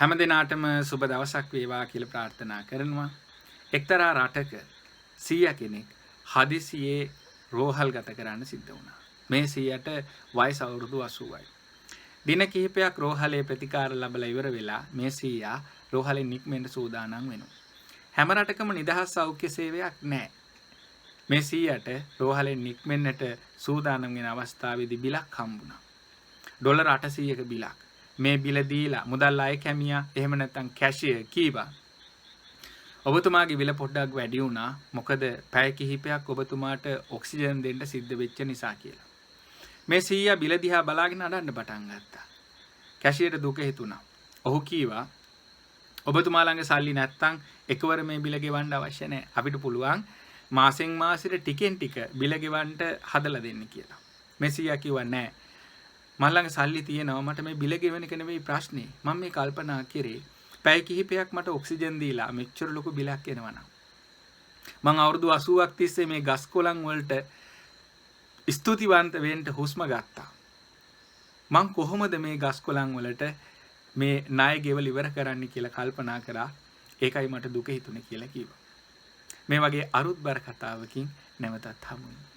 හැම දිනාටම සුබ දවසක් වේවා කියලා ප්‍රාර්ථනා කරනවා. එක්තරා රටක 100 කෙනෙක් හදිසියේ රෝහල් ගත කරන්න සිද්ධ වුණා. මේ 100ට වයස අවුරුදු 80යි. දින කිහිපයක් රෝහලේ ප්‍රතිකාර ලැබලා ඉවර වෙලා මේ 100 රෝහලෙන් නික්මෙන්න සූදානම් වෙනවා. හැම රටකම නිදහස් සෞඛ්‍ය සේවයක් නැහැ. මේ 100ට රෝහලෙන් නික්මෙන්නට සූදානම් වෙන අවස්ථාවේදී බිලක් හම්බුණා. ඩොලර් 800ක බිලක්. මේ බිල දීලා මුදල් අය කැමියා එහෙම නැත්නම් කැෂියර් කීවා. ඔබතුමාගේ බිල පොඩ්ඩක් වැඩි වුණා. මොකද පැය කිහිපයක් ඔබතුමාට ඔක්සිජන් දෙන්න සිද්ධ වෙච්ච නිසා කියලා. මේ 100 බිල දිහා බලාගෙන අඬන්න පටන් ගත්තා. කැෂියර්ට දුක හිතුණා. ඔහු කීවා ඔබතුමා ළඟ සල්ලි නැත්තම් එකවර මේ බිල ගෙවන්න අවශ්‍ය නැහැ. අපිට පුළුවන් මාසෙන් මාසෙට ටිකෙන් ටික බිල ගෙවන්න හදලා දෙන්න කියලා. මේ 100 කිව්වා නෑ. මම ළඟ සල්ලි තියෙනවා මට මේ බිල ගෙවන එක නෙවෙයි ප්‍රශ්නේ. මම මේ කල්පනා කරේ පැය කිහිපයක් මට ඔක්සිජන් දීලා මෙච්චර ලොකු බිලක් එනවනම් මම අවුරුදු 80ක් තිස්සේ මේ ගස් කොළන් වලට ස්තුතිවන්ත වෙන්න හුස්ම ගත්තා. මං කොහොමද මේ ගස් කොළන් වලට මේ ණය ගෙවල ඉවර කරන්න කියලා කල්පනා කරා. ඒකයි මට දුක හිතුනේ කියලා කිව්වා. මේ වගේ අරුත්බර කතාවකින් නැවතත් හමුවෙමු.